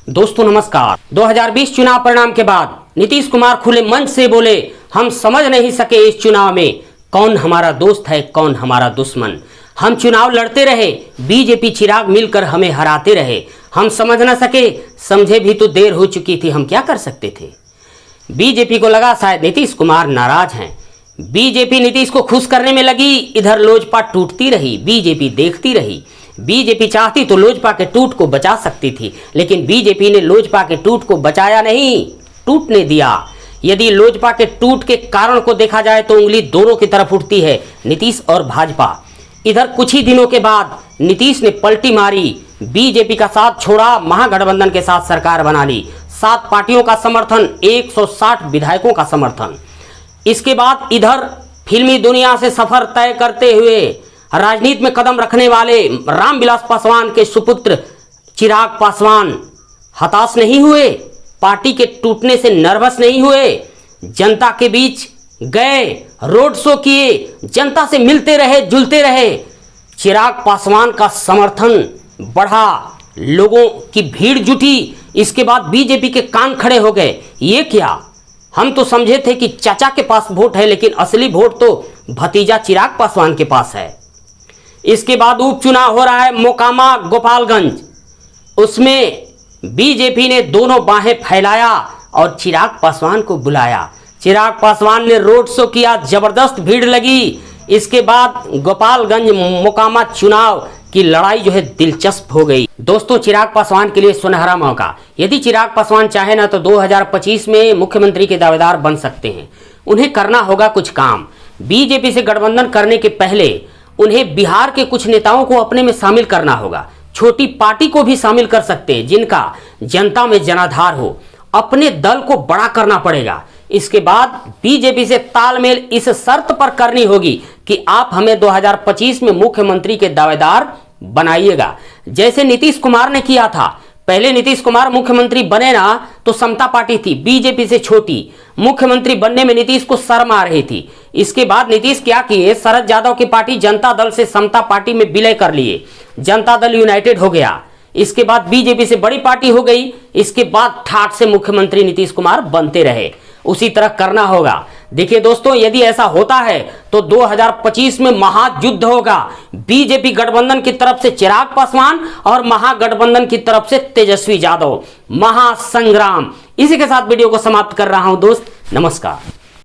दोस्तों नमस्कार। 2020 चुनाव परिणाम के बाद नीतीश कुमार खुले मंच से बोले, हम समझ नहीं सके इस चुनाव में कौन हमारा दोस्त है कौन हमारा दुश्मन। हम चुनाव लड़ते रहे, बीजेपी चिराग मिलकर हमें हराते रहे। हम समझ न सके, समझे भी तो देर हो चुकी थी, हम क्या कर सकते थे। बीजेपी को लगा शायद नीतीश कुमार नाराज हैं। बीजेपी नीतीश को खुश करने में लगी, इधर लोजपा टूटती रही, बीजेपी देखती रही। बीजेपी चाहती तो लोजपा के टूट को बचा सकती थी, लेकिन बीजेपी ने लोजपा के टूट को बचाया नहीं, टूटने दिया। यदि लोजपा के टूट के कारण को देखा जाए तो उंगली दोनों की तरफ उठती है, नीतीश और भाजपा। इधर कुछ ही दिनों के बाद नीतीश ने पलटी मारी, बीजेपी का साथ छोड़ा, महागठबंधन के साथ सरकार बना ली। 7 पार्टियों का समर्थन, 160 विधायकों का समर्थन। इसके बाद इधर फिल्मी दुनिया से सफर तय करते हुए राजनीति में कदम रखने वाले रामविलास पासवान के सुपुत्र चिराग पासवान हताश नहीं हुए, पार्टी के टूटने से नर्वस नहीं हुए। जनता के बीच गए, रोड शो किए, जनता से मिलते रहे, जुलते रहे। चिराग पासवान का समर्थन बढ़ा, लोगों की भीड़ जुटी। इसके बाद बीजेपी के कान खड़े हो गए। ये क्या, हम तो समझे थे कि चाचा के पास वोट है, लेकिन असली वोट तो भतीजा चिराग पासवान के पास है। इसके बाद उपचुनाव हो रहा है मोकामा गोपालगंज, उसमें बीजेपी ने दोनों बाहें फैलाया और चिराग पासवान को बुलाया। चिराग पासवान ने रोड शो किया, जबरदस्त भीड़ लगी। इसके बाद गोपालगंज मोकामा चुनाव की लड़ाई जो है दिलचस्प हो गई। दोस्तों, चिराग पासवान के लिए सुनहरा मौका। यदि चिराग पासवान चाहे ना तो 2025 में मुख्यमंत्री के दावेदार बन सकते हैं। उन्हें करना होगा कुछ काम। बीजेपी से गठबंधन करने के पहले उन्हें बिहार के कुछ नेताओं को अपने में शामिल करना होगा। छोटी पार्टी को भी शामिल कर सकते हैं जिनका जनता में जनाधार हो। अपने दल को बड़ा करना पड़ेगा। इसके बाद बीजेपी से तालमेल इस शर्त पर करनी होगी कि आप हमें 2025 में मुख्यमंत्री के दावेदार बनाइएगा, जैसे नीतीश कुमार ने किया था। पहले नीतीश कुमार मुख्यमंत्री बने ना तो समता पार्टी थी, बीजेपी से छोटी। मुख्यमंत्री बनने में नीतीश को शर्म आ रही थी। इसके बाद नीतीश क्या किए, शरद यादव की पार्टी जनता दल से समता पार्टी में विलय कर लिए, जनता दल यूनाइटेड हो गया। इसके बाद बीजेपी से बड़ी पार्टी हो गई। इसके बाद ठाट से मुख्यमंत्री नीतीश कुमार बनते रहे। उसी तरह करना होगा। देखिए दोस्तों, यदि ऐसा होता है तो 2025 में महायुद्ध होगा। बीजेपी गठबंधन की तरफ से चिराग पासवान और महागठबंधन की तरफ से तेजस्वी यादव, महासंग्राम। इसी के साथ वीडियो को समाप्त कर रहा हूं दोस्त, नमस्कार।